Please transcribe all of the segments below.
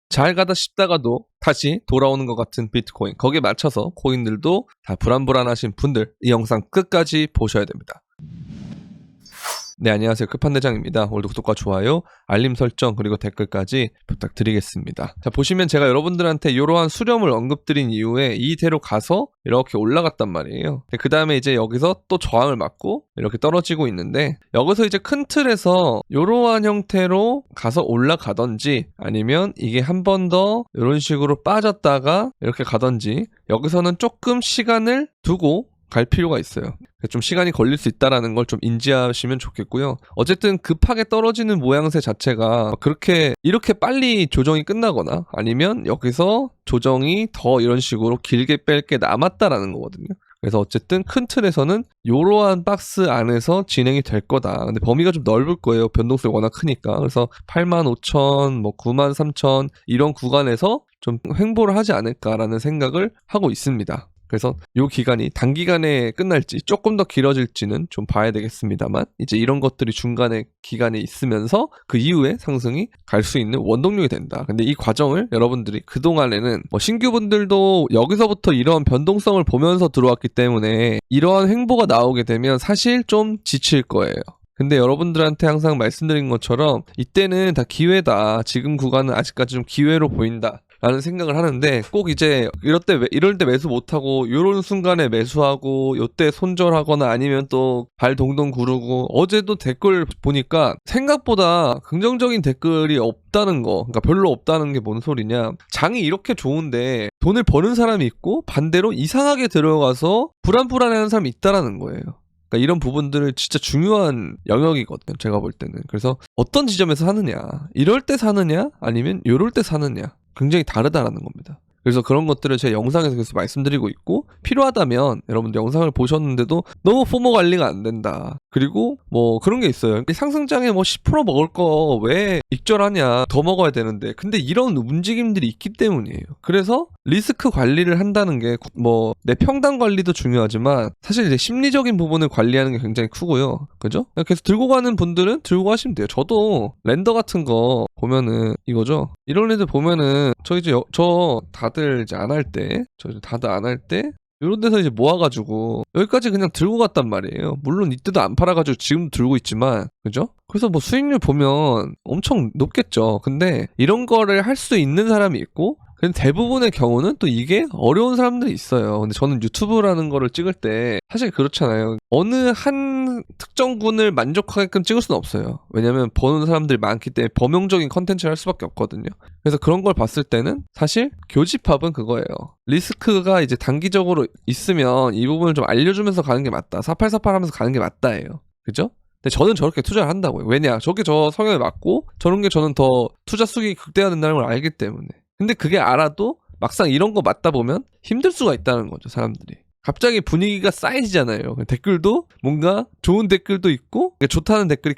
잘 가다 싶다가도 다시 돌아오는 것 같은 비트코인. 거기에 맞춰서 코인들도 다 불안불안하신 분들 이 영상 끝까지 보셔야 됩니다. 네, 안녕하세요. 끝판대장입니다. 오늘도 구독과 좋아요, 알림 설정, 그리고 댓글까지 부탁드리겠습니다. 자, 보시면 제가 여러분들한테 이러한 수렴을 언급드린 이후에 이대로 가서 이렇게 올라갔단 말이에요. 그 다음에 이제 여기서 또 저항을 맞고 이렇게 떨어지고 있는데, 여기서 이제 큰 틀에서 이러한 형태로 가서 올라가던지, 아니면 이게 한 번 더 이런 식으로 빠졌다가 이렇게 가던지, 여기서는 조금 시간을 두고 갈 필요가 있어요. 좀 시간이 걸릴 수 있다는 걸 좀 인지하시면 좋겠고요. 어쨌든 급하게 떨어지는 모양새 자체가 그렇게 이렇게 빨리 조정이 끝나거나 아니면 여기서 조정이 더 이런 식으로 길게 뺄 게 남았다라는 거거든요. 그래서 어쨌든 큰 틀에서는 이러한 박스 안에서 진행이 될 거다. 근데 범위가 좀 넓을 거예요. 변동성이 워낙 크니까. 그래서 85,000, 93,000 이런 구간에서 좀 횡보를 하지 않을까라는 생각을 하고 있습니다. 그래서 이 기간이 단기간에 끝날지 조금 더 길어질지는 좀 봐야 되겠습니다만, 이제 이런 것들이 중간에 기간에 있으면서 그 이후에 상승이 갈 수 있는 원동력이 된다. 근데 이 과정을 여러분들이 그동안에는 신규분들도 여기서부터 이러한 변동성을 보면서 들어왔기 때문에 이러한 횡보가 나오게 되면 사실 좀 지칠 거예요. 근데 여러분들한테 항상 말씀드린 것처럼 이때는 다 기회다. 지금 구간은 아직까지 좀 기회로 보인다 라는 생각을 하는데, 꼭 이제 이럴 때 매수 못하고 요런 순간에 매수하고 요때 손절하거나 아니면 또 발 동동 구르고, 어제도 댓글 보니까 생각보다 긍정적인 댓글이 없다는 거, 그러니까 별로 없다는 게 뭔 소리냐, 장이 이렇게 좋은데 돈을 버는 사람이 있고 반대로 이상하게 들어가서 불안불안해하는 사람이 있다라는 거예요. 그러니까 이런 부분들을 진짜 중요한 영역이거든요, 제가 볼 때는. 그래서 어떤 지점에서 사느냐, 이럴 때 사느냐 아니면 요럴 때 사느냐, 굉장히 다르다라는 겁니다. 그래서 그런 것들을 제 영상에서 계속 말씀드리고 있고, 필요하다면 여러분들 영상을 보셨는데도 너무 포모 관리가 안 된다, 그리고 그런 게 있어요. 상승장에 10% 먹을 거 왜 익절하냐, 더 먹어야 되는데, 근데 이런 움직임들이 있기 때문이에요. 그래서 리스크 관리를 한다는 게 내 평단 관리도 중요하지만 사실 이제 심리적인 부분을 관리하는 게 굉장히 크고요. 그죠? 계속 들고 가는 분들은 들고 가시면 돼요. 저도 랜더 같은 거 보면은 이거죠. 이런 애들 보면은 저 다들 이제 안 할 때, 이런 데서 이제 모아가지고 여기까지 그냥 들고 갔단 말이에요. 물론 이때도 안 팔아가지고 지금도 들고 있지만, 그죠? 그래서 수익률 보면 엄청 높겠죠. 근데 이런 거를 할 수 있는 사람이 있고, 근데 대부분의 경우는 또 이게 어려운 사람들이 있어요. 근데 저는 유튜브라는 거를 찍을 때 사실 그렇잖아요. 어느 한 특정군을 만족하게끔 찍을 수는 없어요. 왜냐면 보는 사람들이 많기 때문에 범용적인 컨텐츠를 할 수밖에 없거든요. 그래서 그런 걸 봤을 때는 사실 교집합은 그거예요. 리스크가 이제 단기적으로 있으면 이 부분을 좀 알려주면서 가는 게 맞다. 4848 하면서 가는 게 맞다예요. 그죠? 근데 저는 저렇게 투자를 한다고요. 왜냐? 저게 저 성향에 맞고 저런 게 저는 더 투자 수익이 극대화된다는 걸 알기 때문에. 근데 그게 알아도 막상 이런 거 맞다 보면 힘들 수가 있다는 거죠, 사람들이. 갑자기 분위기가 쌓이잖아요. 댓글도 뭔가 좋은 댓글도 있고, 좋다는 댓글이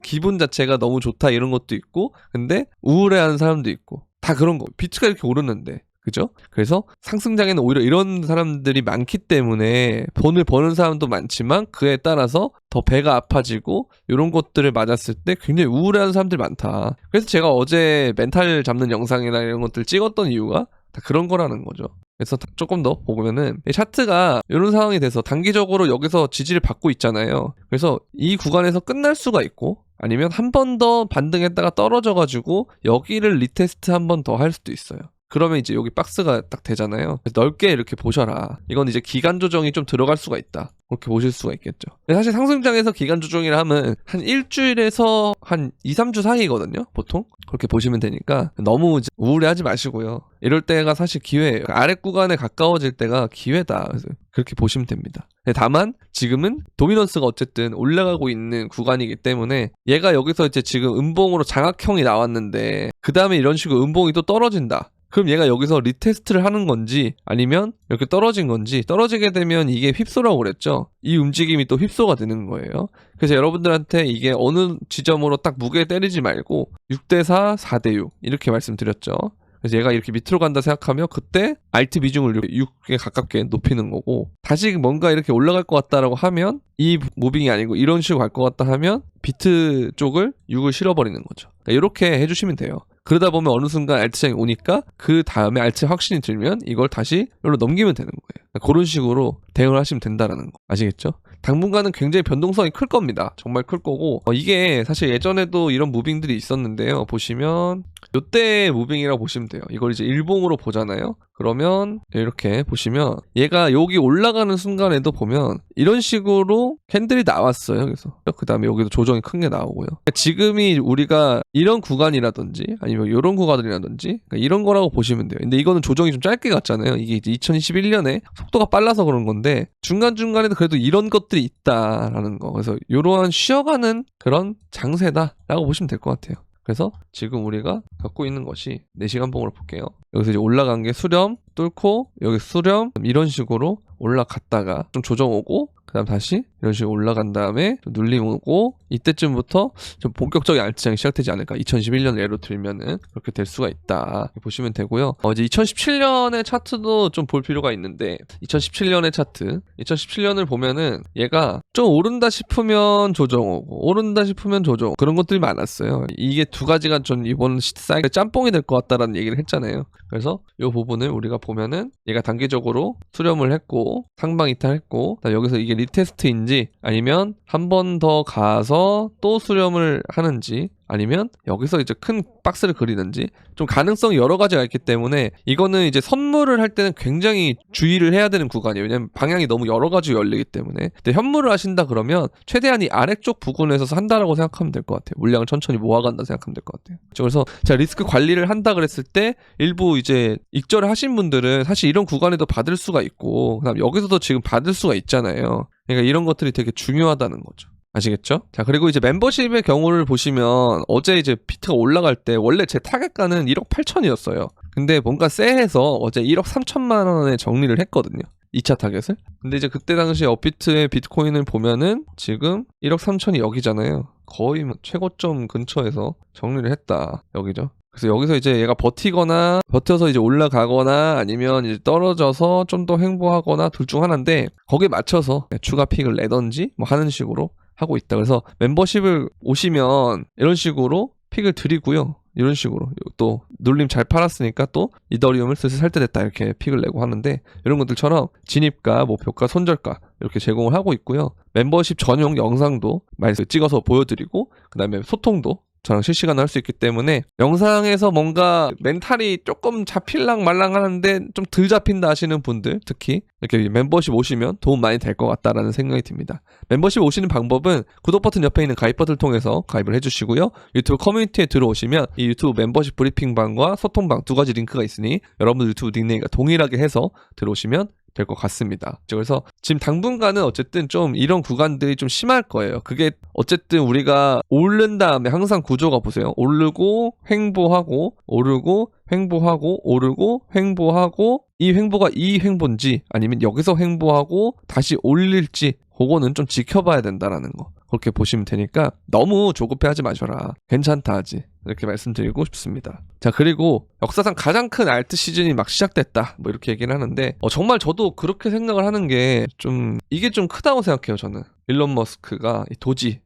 기분 자체가 너무 좋다 이런 것도 있고, 근데 우울해하는 사람도 있고, 다 그런 거. 비트가 이렇게 오르는데. 그죠? 그래서 상승장에는 오히려 이런 사람들이 많기 때문에 돈을 버는 사람도 많지만 그에 따라서 더 배가 아파지고 이런 것들을 맞았을 때 굉장히 우울해하는 사람들이 많다. 그래서 제가 어제 멘탈 잡는 영상이나 이런 것들 찍었던 이유가 다 그런 거라는 거죠. 그래서 조금 더 보면은 차트가 이런 상황이 돼서 단기적으로 여기서 지지를 받고 있잖아요. 그래서 이 구간에서 끝날 수가 있고, 아니면 한 번 더 반등했다가 떨어져가지고 여기를 리테스트 한 번 더 할 수도 있어요. 그러면 이제 여기 박스가 딱 되잖아요. 넓게 이렇게 보셔라. 이건 이제 기간 조정이 좀 들어갈 수가 있다. 그렇게 보실 수가 있겠죠. 사실 상승장에서 기간 조정이라 하면 한 일주일에서 한 2, 3주 사이거든요, 보통. 그렇게 보시면 되니까 너무 우울해하지 마시고요. 이럴 때가 사실 기회예요. 아래 구간에 가까워질 때가 기회다. 그래서 그렇게 보시면 됩니다. 다만 지금은 도미넌스가 어쨌든 올라가고 있는 구간이기 때문에, 얘가 여기서 이제 지금 음봉으로 장악형이 나왔는데 그 다음에 이런 식으로 음봉이 또 떨어진다. 그럼 얘가 여기서 리테스트를 하는 건지 아니면 이렇게 떨어진 건지, 떨어지게 되면 이게 휩소라고 그랬죠. 이 움직임이 또 휩소가 되는 거예요. 그래서 여러분들한테 이게 어느 지점으로 딱 무게 때리지 말고 6대4, 4대6 이렇게 말씀드렸죠. 그래서 얘가 이렇게 밑으로 간다 생각하면 그때 알트 비중을 6에 가깝게 높이는 거고, 다시 뭔가 이렇게 올라갈 것 같다라고 하면 이 무빙이 아니고 이런 식으로 갈 것 같다 하면 비트 쪽을 6을 실어버리는 거죠. 그러니까 이렇게 해주시면 돼요. 그러다 보면 어느 순간 알트장이 오니까 그 다음에 알트 확신이 들면 이걸 다시 여기로 넘기면 되는 거예요. 그런 식으로 대응을 하시면 된다라는 거 아시겠죠? 당분간은 굉장히 변동성이 클 겁니다. 정말 클 거고 이게 사실 예전에도 이런 무빙들이 있었는데요. 보시면 요때 무빙이라고 보시면 돼요. 이걸 이제 일봉으로 보잖아요. 그러면 이렇게 보시면 얘가 여기 올라가는 순간에도 보면 이런 식으로 캔들이 나왔어요. 그래서 그 다음에 여기도 조정이 큰 게 나오고요. 그러니까 지금이 우리가 이런 구간이라든지 아니면 이런 구간이라든지 그러니까 이런 거라고 보시면 돼요. 근데 이거는 조정이 좀 짧게 갔잖아요. 이게 이제 2021년에 속도가 빨라서 그런 건데 중간중간에도 그래도 이런 것들이 있다라는 거. 그래서 이러한 쉬어가는 그런 장세다라고 보시면 될 것 같아요. 그래서 지금 우리가 갖고 있는 것이 4시간 봉으로 볼게요. 여기서 이제 올라간 게 수렴 뚫고 여기 수렴 이런 식으로 올라갔다가 좀 조정 오고 그 다음 다시 이런 식으로 올라간 다음에 눌림 오고 이때쯤부터 좀 본격적인 알트장이 시작되지 않을까. 2011년 예로 들면은 그렇게 될 수가 있다 보시면 되고요. 이제 2017년의 차트도 좀 볼 필요가 있는데 2017년의 차트 2017년을 보면은 얘가 좀 오른다 싶으면 조정 오고 오른다 싶으면 조정 그런 것들이 많았어요. 이게 두 가지가 좀 이번 사이클 짬뽕이 될 것 같다라는 얘기를 했잖아요. 그래서 이 부분을 우리가 보면은 얘가 단기적으로 수렴을 했고 상방 이탈했고 여기서 이게 리테스트인지 아니면 한 번 더 가서 또 수렴을 하는지 아니면 여기서 이제 큰 박스를 그리는지 좀 가능성이 여러 가지가 있기 때문에 이거는 이제 선물을 할 때는 굉장히 주의를 해야 되는 구간이에요. 왜냐면 방향이 너무 여러 가지로 열리기 때문에. 근데 현물을 하신다 그러면 최대한 이 아래쪽 부근에서 한다라고 생각하면 될 것 같아요. 물량을 천천히 모아간다 생각하면 될 것 같아요. 그래서 제가 리스크 관리를 한다 그랬을 때 일부 이제 익절을 하신 분들은 사실 이런 구간에도 받을 수가 있고 그다음 여기서도 지금 받을 수가 있잖아요. 그러니까 이런 것들이 되게 중요하다는 거죠. 아시겠죠? 자, 그리고 이제 멤버십의 경우를 보시면 어제 이제 비트가 올라갈 때 원래 제 타겟가는 1억 8천이었어요. 근데 뭔가 쎄해서 어제 1억 3천만 원에 정리를 했거든요. 2차 타겟을. 근데 이제 그때 당시 업비트의 비트코인을 보면은 지금 1억 3천이 여기잖아요. 거의 최고점 근처에서 정리를 했다. 여기죠. 그래서 여기서 이제 얘가 버텨서 이제 올라가거나 아니면 이제 떨어져서 좀 더 횡보하거나 둘 중 하나인데 거기에 맞춰서 추가 픽을 내던지 뭐 하는 식으로 하고 있다. 그래서 멤버십을 오시면 이런 식으로 픽을 드리고요. 이런 식으로 또 눌림 잘 팔았으니까 또 이더리움을 슬슬 살 때 됐다 이렇게 픽을 내고 하는데 이런 것들처럼 진입가, 목표가, 손절가 이렇게 제공을 하고 있고요. 멤버십 전용 영상도 많이 찍어서 보여드리고 그 다음에 소통도 저랑 실시간으로 할 수 있기 때문에 영상에서 뭔가 멘탈이 조금 잡힐랑 말랑 하는데 좀 덜 잡힌다 하시는 분들 특히 이렇게 멤버십 오시면 도움 많이 될 것 같다라는 생각이 듭니다. 멤버십 오시는 방법은 구독 버튼 옆에 있는 가입 버튼을 통해서 가입을 해주시고요. 유튜브 커뮤니티에 들어오시면 이 유튜브 멤버십 브리핑방과 소통방 두 가지 링크가 있으니 여러분들 유튜브 닉네임과 동일하게 해서 들어오시면 될 것 같습니다. 그래서 지금 당분간은 어쨌든 좀 이런 구간들이 좀 심할 거예요. 그게 어쨌든 우리가 오른 다음에 항상 구조가 보세요. 오르고 횡보하고 오르고 횡보하고 오르고 횡보하고 이 횡보가 이 횡보인지 아니면 여기서 횡보하고 다시 올릴지 그거는 좀 지켜봐야 된다라는 거. 그렇게 보시면 되니까 너무 조급해하지 마셔라. 괜찮다 하지. 이렇게 말씀드리고 싶습니다. 자, 그리고 역사상 가장 큰 알트 시즌이 막 시작됐다. 뭐 이렇게 얘기를 하는데 정말 저도 그렇게 생각을 하는 게 좀 이게 좀 크다고 생각해요. 저는 일론 머스크가 이 도지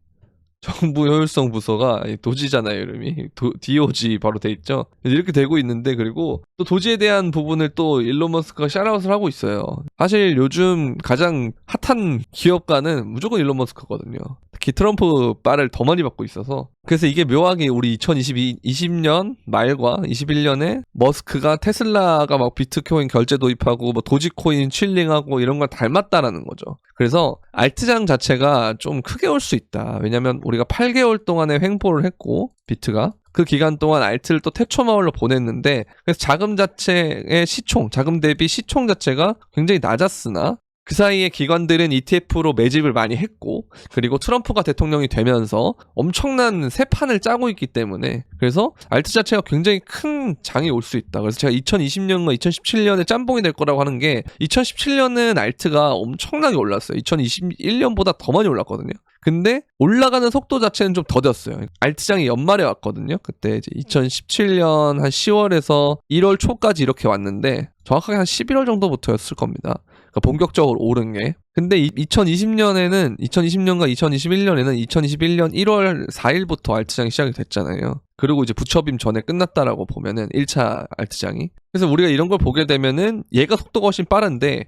정부 효율성 부서가 도지잖아요, 이름이. DOG 바로 돼 있죠. 이렇게 되고 있는데 그리고 또 도지에 대한 부분을 또 일론 머스크가 샤라웃을 하고 있어요. 사실 요즘 가장 핫한 기업가는 무조건 일론 머스크거든요. 특히 트럼프 빨을 더 많이 받고 있어서 그래서 이게 묘하게 우리 2020년 말과 21년에 머스크가 테슬라가 막 비트코인 결제 도입하고 뭐 도지코인 칠링하고 이런 걸 닮았다라는 거죠. 그래서 알트장 자체가 좀 크게 올 수 있다. 왜냐면 우리가 8개월 동안에 횡보를 했고 비트가 그 기간 동안 알트를 또 태초마을로 보냈는데 그래서 자금 자체의 자금 대비 시총 자체가 굉장히 낮았으나 그 사이에 기관들은 ETF로 매집을 많이 했고 그리고 트럼프가 대통령이 되면서 엄청난 새 판을 짜고 있기 때문에 그래서 알트 자체가 굉장히 큰 장이 올 수 있다. 그래서 제가 2020년과 2017년에 짬뽕이 될 거라고 하는 게 2017년은 알트가 엄청나게 올랐어요. 2021년보다 더 많이 올랐거든요. 근데 올라가는 속도 자체는 좀 더뎠어요. 알트장이 연말에 왔거든요. 그때 이제 2017년 한 10월에서 1월 초까지 이렇게 왔는데 정확하게 한 11월 정도부터였을 겁니다. 그러니까 본격적으로 오른 게. 근데 2020년과 2021년에는 2021년 1월 4일부터 알트장이 시작이 됐잖아요. 그리고 이제 부처빔 전에 끝났다라고 보면은 1차 알트장이. 그래서 우리가 이런 걸 보게 되면은 얘가 속도가 훨씬 빠른데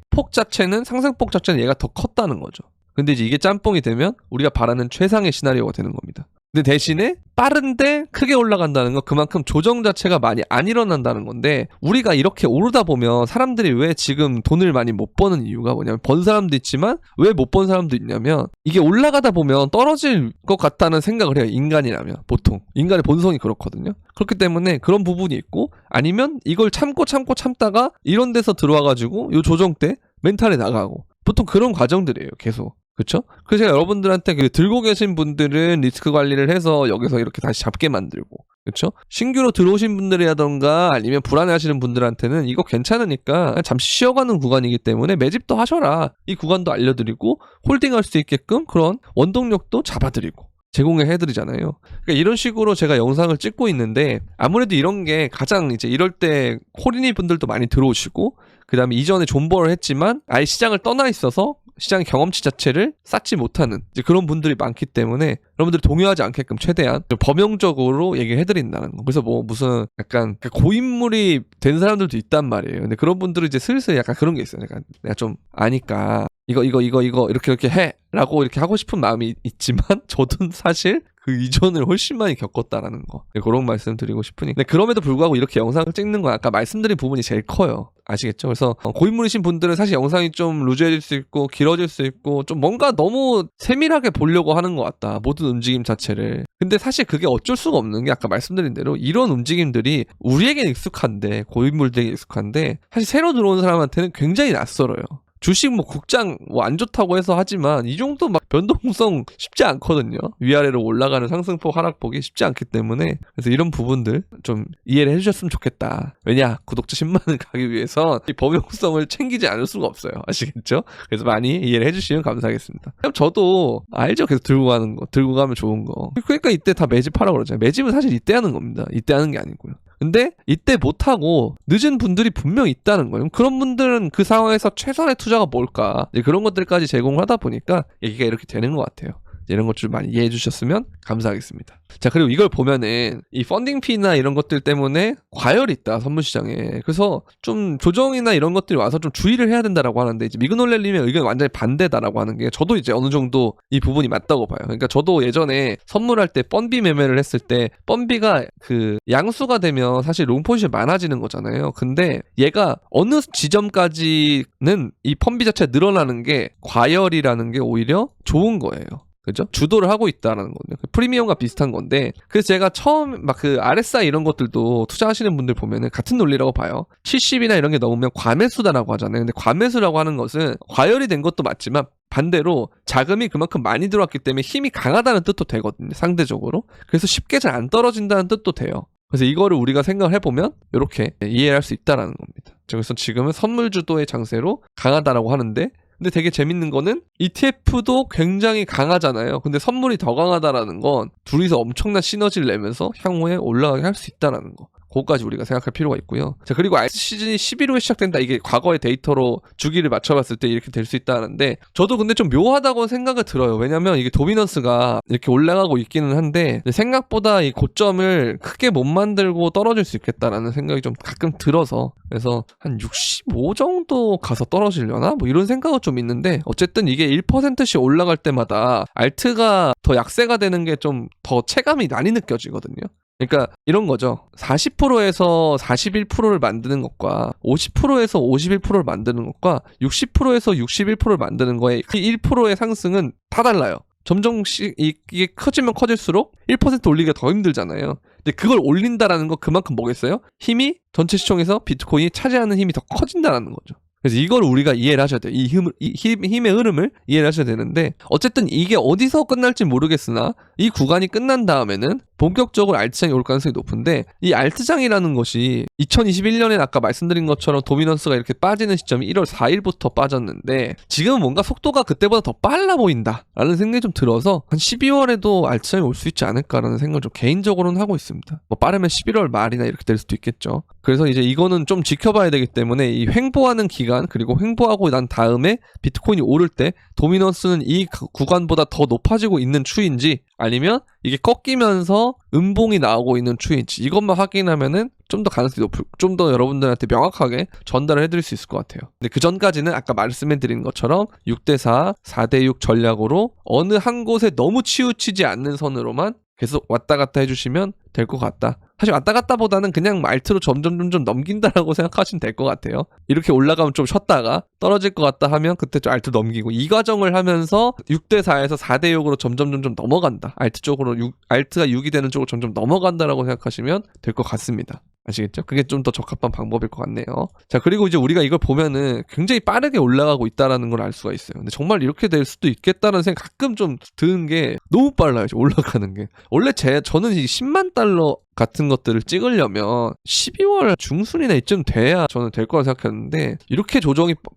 상승폭 자체는 얘가 더 컸다는 거죠. 근데 이제 이게 짬뽕이 되면 우리가 바라는 최상의 시나리오가 되는 겁니다. 근데 대신에 빠른데 크게 올라간다는 건 그만큼 조정 자체가 많이 안 일어난다는 건데, 우리가 이렇게 오르다 보면 사람들이 왜 지금 돈을 많이 못 버는 이유가 뭐냐면, 번 사람도 있지만 왜 못 번 사람도 있냐면, 이게 올라가다 보면 떨어질 것 같다는 생각을 해요. 인간이라면 보통 인간의 본성이 그렇거든요. 그렇기 때문에 그런 부분이 있고, 아니면 이걸 참다가 이런 데서 들어와가지고 요 조정 때 멘탈이 나가고, 보통 그런 과정들이에요. 계속. 그렇죠? 그래서 제가 여러분들한테 들고 계신 분들은 리스크 관리를 해서 여기서 이렇게 다시 잡게 만들고, 그렇죠? 신규로 들어오신 분들이라던가 아니면 불안해하시는 분들한테는 이거 괜찮으니까 잠시 쉬어가는 구간이기 때문에 매집도 하셔라, 이 구간도 알려드리고 홀딩할 수 있게끔 그런 원동력도 잡아드리고 제공해드리잖아요. 그러니까 이런 식으로 제가 영상을 찍고 있는데, 아무래도 이런 게 가장 이제 이럴 때 홀인이 분들도 많이 들어오시고, 그 다음에 이전에 존버를 했지만 아예 시장을 떠나 있어서 시장 경험치 자체를 쌓지 못하는 이제 그런 분들이 많기 때문에 여러분들이 동요하지 않게끔 최대한 범용적으로 얘기를 해드린다는 거. 그래서 뭐 무슨 약간 고인물이 된 사람들도 있단 말이에요. 근데 그런 분들은 이제 슬슬 약간 그런 게 있어요. 내가 좀 아니까 이거 이렇게 해 라고 이렇게 하고 싶은 마음이 있지만, 저도 사실 그 이전을 훨씬 많이 겪었다라는 거, 그런 말씀 드리고 싶으니. 근데 그럼에도 불구하고 이렇게 영상을 찍는 건 아까 말씀드린 부분이 제일 커요. 아시겠죠? 그래서 고인물이신 분들은 사실 영상이 좀 루즈해질 수 있고 길어질 수 있고 좀 뭔가 너무 세밀하게 보려고 하는 것 같다, 모든 움직임 자체를. 근데 사실 그게 어쩔 수가 없는 게, 아까 말씀드린 대로 이런 움직임들이 우리에게 익숙한데, 고인물들에게 익숙한데 사실 새로 들어온 사람한테는 굉장히 낯설어요. 주식 뭐 국장 뭐 안 좋다고 해서 하지만 이 정도 막 변동성 쉽지 않거든요. 위아래로 올라가는 상승폭 하락폭이 쉽지 않기 때문에, 그래서 이런 부분들 좀 이해를 해주셨으면 좋겠다. 왜냐, 구독자 10만을 가기 위해서 이 범용성을 챙기지 않을 수가 없어요. 아시겠죠? 그래서 많이 이해를 해주시면 감사하겠습니다. 그럼 저도 알죠? 계속 들고 가는 거, 들고 가면 좋은 거. 그러니까 이때 다 매집하라고 그러잖아요. 매집은 사실 이때 하는 겁니다. 이때 하는 게 아니고요. 근데 이때 못하고 늦은 분들이 분명 있다는 거예요. 그런 분들은 그 상황에서 최선의 투자가 뭘까, 그런 것들까지 제공을 하다 보니까 얘기가 이렇게 되는 것 같아요. 이런 것 좀 많이 이해해 주셨으면 감사하겠습니다. 자, 그리고 이걸 보면은 이 펀딩 피나 이런 것들 때문에 과열이 있다, 선물 시장에. 그래서 좀 조정이나 이런 것들이 와서 좀 주의를 해야 된다라고 하는데, 이제 미그놀렐님의 의견이 완전히 반대다라고 하는 게, 저도 이제 어느 정도 이 부분이 맞다고 봐요. 그러니까 저도 예전에 선물할 때 펀비 매매를 했을 때, 펀비가 그 양수가 되면 사실 롱 포지션이 많아지는 거잖아요. 근데 얘가 어느 지점까지는 이 펀비 자체가 늘어나는 게, 과열이라는 게 오히려 좋은 거예요. 그죠? 주도를 하고 있다라는 건데, 프리미엄과 비슷한 건데, 그래서 제가 처음 막 그 RSI 이런 것들도 투자하시는 분들 보면은 같은 논리라고 봐요. 70이나 이런 게 넘으면 과매수다라고 하잖아요. 근데 과매수라고 하는 것은 과열이 된 것도 맞지만 반대로 자금이 그만큼 많이 들어왔기 때문에 힘이 강하다는 뜻도 되거든요, 상대적으로. 그래서 쉽게 잘 안 떨어진다는 뜻도 돼요. 그래서 이거를 우리가 생각을 해보면 이렇게 이해를 할 수 있다라는 겁니다. 그래서 지금은 선물 주도의 장세로 강하다라고 하는데, 근데 되게 재밌는 거는 ETF도 굉장히 강하잖아요. 근데 선물이 더 강하다라는 건 둘이서 엄청난 시너지를 내면서 향후에 올라가게 할 수 있다라는 거. 그것까지 우리가 생각할 필요가 있고요. 자, 그리고 알트 시즌이 11호에 시작된다. 이게 과거의 데이터로 주기를 맞춰봤을 때 이렇게 될 수 있다는데, 저도 근데 좀 묘하다고 생각이 들어요. 왜냐면 이게 도미넌스가 이렇게 올라가고 있기는 한데 생각보다 이 고점을 크게 못 만들고 떨어질 수 있겠다라는 생각이 좀 가끔 들어서, 그래서 한 65 정도 가서 떨어지려나? 뭐 이런 생각은 좀 있는데, 어쨌든 이게 1%씩 올라갈 때마다 알트가 더 약세가 되는 게 좀 더 체감이 많이 느껴지거든요. 그러니까 이런 거죠. 40%에서 41%를 만드는 것과 50%에서 51%를 만드는 것과 60%에서 61%를 만드는 거에 1%의 상승은 다 달라요. 점점씩 이게 커지면 커질수록 1% 올리기가 더 힘들잖아요. 근데 그걸 올린다라는 거 그만큼 뭐겠어요? 힘이 전체 시총에서 비트코인이 차지하는 힘이 더 커진다라는 거죠. 그래서 이걸 우리가 이해를 하셔야 돼요. 이 힘의 흐름을 이해를 하셔야 되는데, 어쨌든 이게 어디서 끝날지 모르겠으나 이 구간이 끝난 다음에는 본격적으로 알트장이 올 가능성이 높은데 이 알트장이라는 것이 2021년에 아까 말씀드린 것처럼 도미넌스가 이렇게 빠지는 시점이 1월 4일부터 빠졌는데 지금은 뭔가 속도가 그때보다 더 빨라 보인다라는 생각이 좀 들어서 한 12월에도 알트장이 올 수 있지 않을까라는 생각을 좀 개인적으로는 하고 있습니다. 뭐 빠르면 11월 말이나 이렇게 될 수도 있겠죠. 그래서 이제 이거는 좀 지켜봐야 되기 때문에 이 횡보하는 기간 그리고 횡보하고 난 다음에 비트코인이 오를 때 도미넌스는 이 구간보다 더 높아지고 있는 추인지 아니면 이게 꺾이면서 음봉이 나오고 있는 추인지 이것만 확인하면은 좀 더 가능성이 높을, 좀 더 여러분들한테 명확하게 전달을 해드릴 수 있을 것 같아요. 근데 그 전까지는 아까 말씀해드린 것처럼 6대4, 4대6 전략으로 어느 한 곳에 너무 치우치지 않는 선으로만 계속 왔다 갔다 해주시면 될 것 같다. 사실 왔다 갔다 보다는 그냥 알트로 점점 넘긴다라고 생각하시면 될 것 같아요. 이렇게 올라가면 좀 쉬었다가 떨어질 것 같다 하면 그때 좀 알트 넘기고 이 과정을 하면서 6대4에서 4대6으로 점점 넘어간다. 알트 쪽으로 알트가 6이 되는 쪽으로 점점 넘어간다라고 생각하시면 될 것 같습니다. 아시겠죠? 그게 좀 더 적합한 방법일 것 같네요. 자, 그리고 이제 우리가 이걸 보면은 굉장히 빠르게 올라가고 있다라는 걸 알 수가 있어요. 근데 정말 이렇게 될 수도 있겠다는 생각 가끔 좀 드는 게 너무 빨라요. 올라가는 게. 원래 저는 이 10만 달러 같은 것들을 찍으려면 12월 중순이나 이쯤 돼야 저는 될 거라 생각했는데 이렇게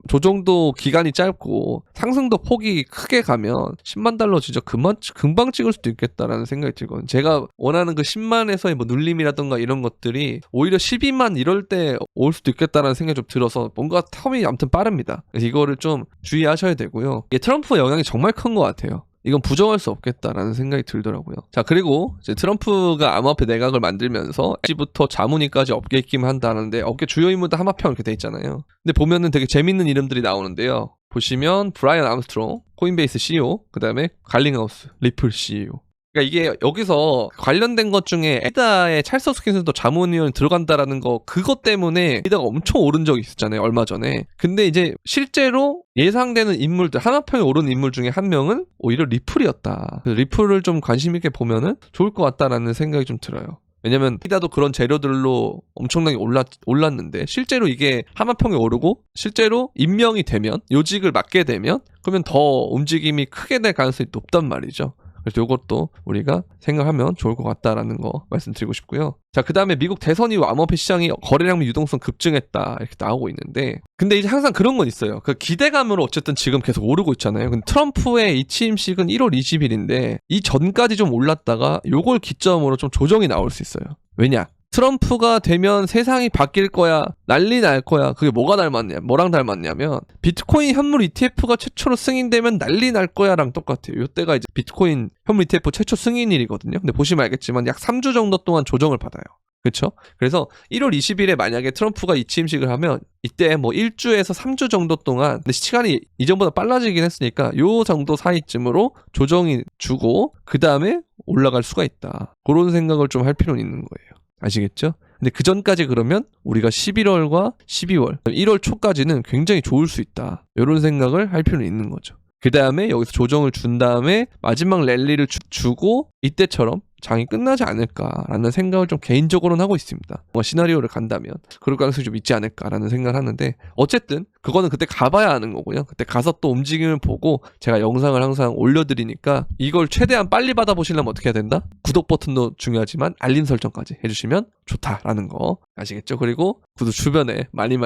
조정도 기간이 짧고 상승도 폭이 크게 가면 10만 달러 진짜 금방 찍을 수도 있겠다라는 생각이 들거든요. 제가 원하는 그 10만에서의 뭐 눌림이라든가 이런 것들이 오히려 12만 이럴 때 올 수도 있겠다라는 생각이 좀 들어서 뭔가 텀이 아무튼 빠릅니다. 그래서 이거를 좀 주의하셔야 되고요. 이게 트럼프의 영향이 정말 큰 것 같아요. 이건 부정할 수 없겠다라는 생각이 들더라고요. 자, 그리고 이제 트럼프가 암호화폐 내각을 만들면서 지부터 자문위까지 업계 입김을 한다는데 업계 주요 인물도 하마평 이렇게 돼 있잖아요. 근데 보면은 되게 재밌는 이름들이 나오는데요. 보시면 브라이언 암스트롱, 코인베이스 CEO, 그 다음에 갈링하우스, 리플 CEO. 그러니까 이게 여기서 관련된 것 중에 에다의 찰스 호스킨슨도 자문위원이 들어간다라는 거 그것 때문에 에다가 엄청 오른 적이 있었잖아요. 얼마 전에. 근데 이제 실제로 예상되는 인물들 하나평에 오른 인물 중에 한 명은 오히려 리플이었다. 리플을 좀 관심 있게 보면은 좋을 것 같다라는 생각이 좀 들어요. 왜냐면 에다도 그런 재료들로 엄청나게 올랐는데 실제로 이게 하마평에 오르고 실제로 임명이 되면 요직을 맡게 되면 그러면 더 움직임이 크게 될 가능성이 높단 말이죠. 그래서 이것도 우리가 생각하면 좋을 것 같다라는 거 말씀드리고 싶고요. 자, 그 다음에 미국 대선 이후 암호화폐 시장이 거래량 및 유동성 급증했다 이렇게 나오고 있는데 근데 이제 항상 그런 건 있어요. 그 기대감으로 어쨌든 지금 계속 오르고 있잖아요. 근데 트럼프의 이 취임식은 1월 20일인데 이 전까지 좀 올랐다가 요걸 기점으로 좀 조정이 나올 수 있어요. 왜냐? 트럼프가 되면 세상이 바뀔 거야, 난리 날 거야. 그게 뭐랑 닮았냐면 비트코인 현물 ETF가 최초로 승인되면 난리 날 거야랑 똑같아요. 이때가 이제 비트코인 현물 ETF 최초 승인일이거든요. 근데 보시면 알겠지만 약 3주 정도 동안 조정을 받아요. 그렇죠? 그래서 1월 20일에 만약에 트럼프가 이 취임식을 하면 이때 뭐 1주에서 3주 정도 동안 근데 시간이 이전보다 빨라지긴 했으니까 요 정도 사이쯤으로 조정이 주고 그 다음에 올라갈 수가 있다. 그런 생각을 좀 할 필요는 있는 거예요. 아시겠죠? 근데 그 전까지 그러면 우리가 11월과 12월, 1월 초까지는 굉장히 좋을 수 있다. 이런 생각을 할 필요는 있는 거죠. 그 다음에 여기서 조정을 준 다음에 마지막 랠리를 주고 이때처럼 장이 끝나지 않을까라는 생각을 좀 개인적으로는 하고 있습니다. 뭔가 시나리오를 간다면 그럴 가능성이 좀 있지 않을까라는 생각을 하는데 어쨌든 그거는 그때 가봐야 하는 거고요. 그때 가서 또 움직임을 보고 제가 영상을 항상 올려드리니까 이걸 최대한 빨리 받아보시려면 어떻게 해야 된다? 구독 버튼도 중요하지만 알림 설정까지 해주시면 좋다라는 거 아시겠죠? 그리고 구독 주변에 많이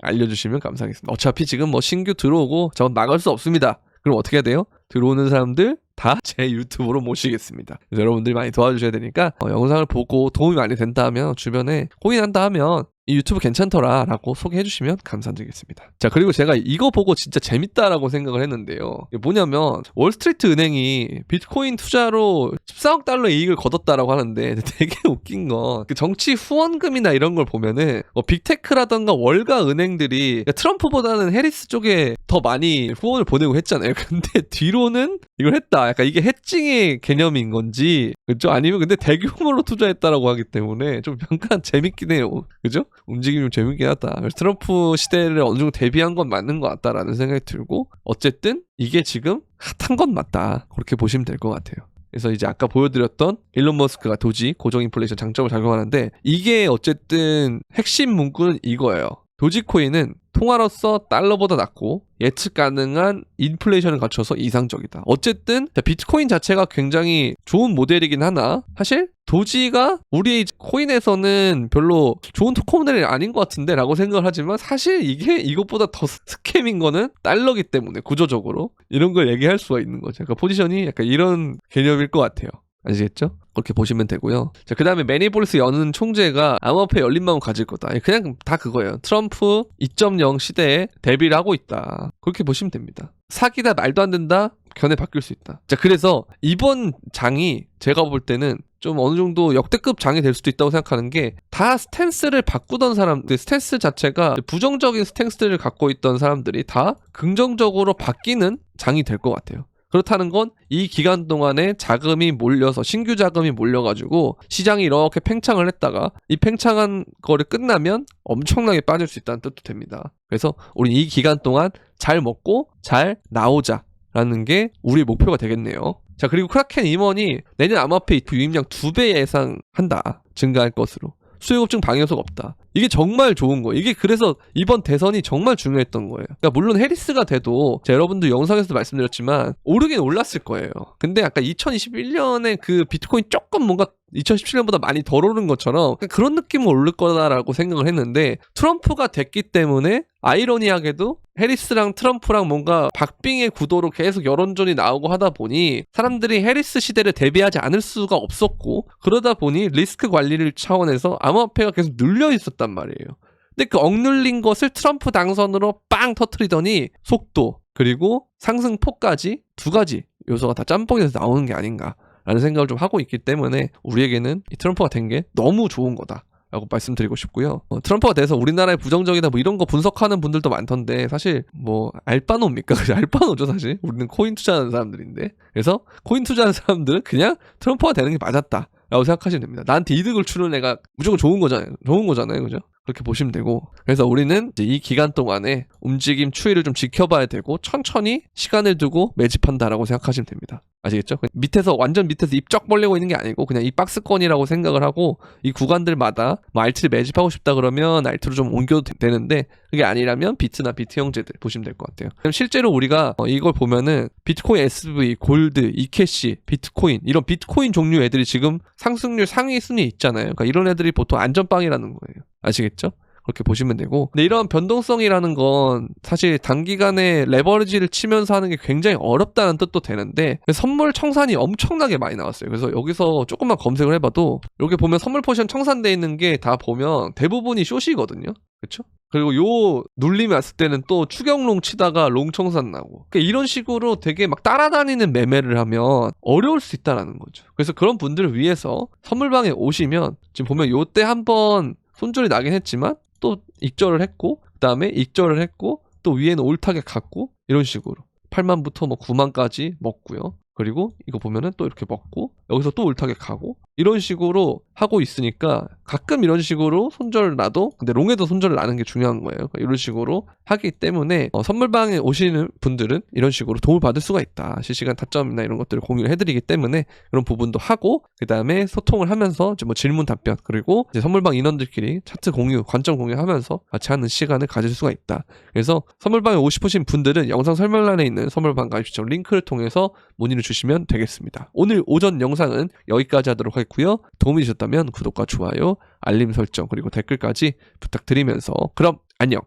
알려주시면 감사하겠습니다. 어차피 지금 뭐 신규 들어오고 저건 나갈 수 없습니다. 그럼 어떻게 해야 돼요? 들어오는 사람들 다 제 유튜브로 모시겠습니다. 그래서 여러분들이 많이 도와주셔야 되니까 영상을 보고 도움이 많이 된다 하면 주변에 고민한다 하면 이 유튜브 괜찮더라 라고 소개해 주시면 감사드리겠습니다. 자, 그리고 제가 이거 보고 진짜 재밌다라고 생각을 했는데요. 이게 뭐냐면 월스트리트 은행이 비트코인 투자로 14억 달러 이익을 거뒀다라고 하는데 되게 웃긴 건 그 정치 후원금이나 이런 걸 보면은 빅테크라던가 월가 은행들이 트럼프보다는 해리스 쪽에 더 많이 후원을 보내고 했잖아요. 근데 뒤로는 이걸 했다. 약간 이게 해칭의 개념인 건지 그죠? 아니면 근데 대규모로 투자했다라고 하기 때문에 좀 약간 재밌긴 해요. 그죠? 움직임이 좀 재밌긴 하다. 그래서 트럼프 시대를 어느 정도 대비한 건 맞는 것 같다라는 생각이 들고 어쨌든 이게 지금 핫한 건 맞다. 그렇게 보시면 될 것 같아요. 그래서 이제 아까 보여드렸던 일론 머스크가 도지 고정 인플레이션 장점을 작용하는데 이게 어쨌든 핵심 문구는 이거예요. 도지코인은 통화로서 달러보다 낮고 예측 가능한 인플레이션을 갖춰서 이상적이다. 어쨌든 비트코인 자체가 굉장히 좋은 모델이긴 하나 사실 도지가 우리 코인에서는 별로 좋은 토큰 모델이 아닌 것 같은데 라고 생각을 하지만 사실 이게 이것보다 더 스캠인 거는 달러기 때문에 구조적으로 이런 걸 얘기할 수가 있는 거죠. 그러니까 포지션이 약간 이런 개념일 것 같아요. 아시겠죠? 그렇게 보시면 되고요. 자, 그 다음에 매니폴리스 여는 총재가 암호화폐 열린 마음 가질 거다. 그냥 다 그거예요. 트럼프 2.0 시대에 대비를 하고 있다. 그렇게 보시면 됩니다. 사기다 말도 안 된다. 견해 바뀔 수 있다. 자, 그래서 이번 장이 제가 볼 때는 좀 어느 정도 역대급 장이 될 수도 있다고 생각하는 게 다 스탠스를 바꾸던 사람들, 스탠스 자체가 부정적인 스탠스를 갖고 있던 사람들이 다 긍정적으로 바뀌는 장이 될 것 같아요. 그렇다는 건 이 기간 동안에 자금이 몰려서 신규 자금이 몰려가지고 시장이 이렇게 팽창을 했다가 이 팽창한 거를 끝나면 엄청나게 빠질 수 있다는 뜻도 됩니다. 그래서 우리 이 기간 동안 잘 먹고 잘 나오자라는 게 우리의 목표가 되겠네요. 자, 그리고 크라켄 임원이 내년 암호화폐 유입량 2배 예상한다. 증가할 것으로. 수요급증 방해요소가 없다. 이게 정말 좋은 거예요. 이게 그래서 이번 대선이 정말 중요했던 거예요. 그러니까 물론 해리스가 돼도 제가 여러분들 영상에서도 말씀드렸지만 오르긴 올랐을 거예요. 근데 아까 2021년에 그 비트코인 조금 뭔가 2017년보다 많이 덜 오른 것처럼 그런 느낌은 오를 거다라고 생각을 했는데 트럼프가 됐기 때문에 아이러니하게도 해리스랑 트럼프랑 뭔가 박빙의 구도로 계속 여론전이 나오고 하다 보니 사람들이 해리스 시대를 대비하지 않을 수가 없었고 그러다 보니 리스크 관리를 차원에서 암호화폐가 계속 눌려 있었단 말이에요. 근데 그 억눌린 것을 트럼프 당선으로 빵 터트리더니 속도 그리고 상승폭까지 두 가지 요소가 다 짬뽕에서 나오는 게 아닌가 라는 생각을 좀 하고 있기 때문에 우리에게는 이 트럼프가 된 게 너무 좋은 거다 라고 말씀드리고 싶고요. 트럼프가 돼서 우리나라의 부정적이다 뭐 이런 거 분석하는 분들도 많던데 사실 뭐 알바노입니까? 알바노죠 사실. 우리는 코인 투자하는 사람들인데. 그래서 코인 투자하는 사람들은 그냥 트럼프가 되는 게 맞았다 라고 생각하시면 됩니다. 나한테 이득을 주는 애가 무조건 좋은 거잖아요. 그죠? 그렇게 보시면 되고 그래서 우리는 이제 이 기간 동안에 움직임 추이를 좀 지켜봐야 되고 천천히 시간을 두고 매집한다라고 생각하시면 됩니다. 아시겠죠? 완전 밑에서 입 쩍 벌리고 있는 게 아니고 그냥 이 박스권이라고 생각을 하고 이 구간들마다 뭐 알트를 매집하고 싶다 그러면 알트로 좀 옮겨도 되는데 그게 아니라면 비트나 비트 형제들 보시면 될 것 같아요. 그럼 실제로 우리가 이걸 보면은 비트코인 SV, 골드, 이캐시, 비트코인 이런 비트코인 종류 애들이 지금 상승률 상위 순위 있잖아요. 그러니까 이런 애들이 보통 안전빵이라는 거예요. 아시겠죠? 그렇게 보시면 되고 근데 이런 변동성이라는 건 사실 단기간에 레버리지를 치면서 하는 게 굉장히 어렵다는 뜻도 되는데 선물 청산이 엄청나게 많이 나왔어요. 그래서 여기서 조금만 검색을 해봐도 여기 보면 선물 포지션 청산돼 있는 게 다 보면 대부분이 숏이거든요. 그렇죠? 그리고 요 눌림이 왔을 때는 또 추격롱 치다가 롱 청산 나고 그러니까 이런 식으로 되게 막 따라다니는 매매를 하면 어려울 수 있다는 거죠. 그래서 그런 분들을 위해서 선물방에 오시면 지금 보면 요때 한번 손절이 나긴 했지만 또 익절을 했고 그 다음에 익절을 했고 또 위에는 올타겟 갔고 이런 식으로 8만부터 뭐 9만까지 먹고요. 그리고 이거 보면은 또 이렇게 먹고 여기서 또 올타겟 가고 이런 식으로 하고 있으니까 가끔 이런 식으로 손절 나도 근데 롱에도 손절을 나는 게 중요한 거예요. 그러니까 이런 식으로 하기 때문에 선물방에 오시는 분들은 이런 식으로 도움을 받을 수가 있다. 실시간 타점이나 이런 것들을 공유를 해드리기 때문에 그런 부분도 하고 그 다음에 소통을 하면서 이제 뭐 질문 답변 그리고 이제 선물방 인원들끼리 차트 공유, 관점 공유하면서 같이 하는 시간을 가질 수가 있다. 그래서 선물방에 오고 싶으신 분들은 영상 설명란에 있는 선물방 가입 시청 링크를 통해서 문의를 주시면 되겠습니다. 오늘 오전 영상은 여기까지 하도록 하겠고요. 도움이 되셨다면 구독과 좋아요, 알림 설정 그리고 댓글까지 부탁드리면서 그럼 안녕.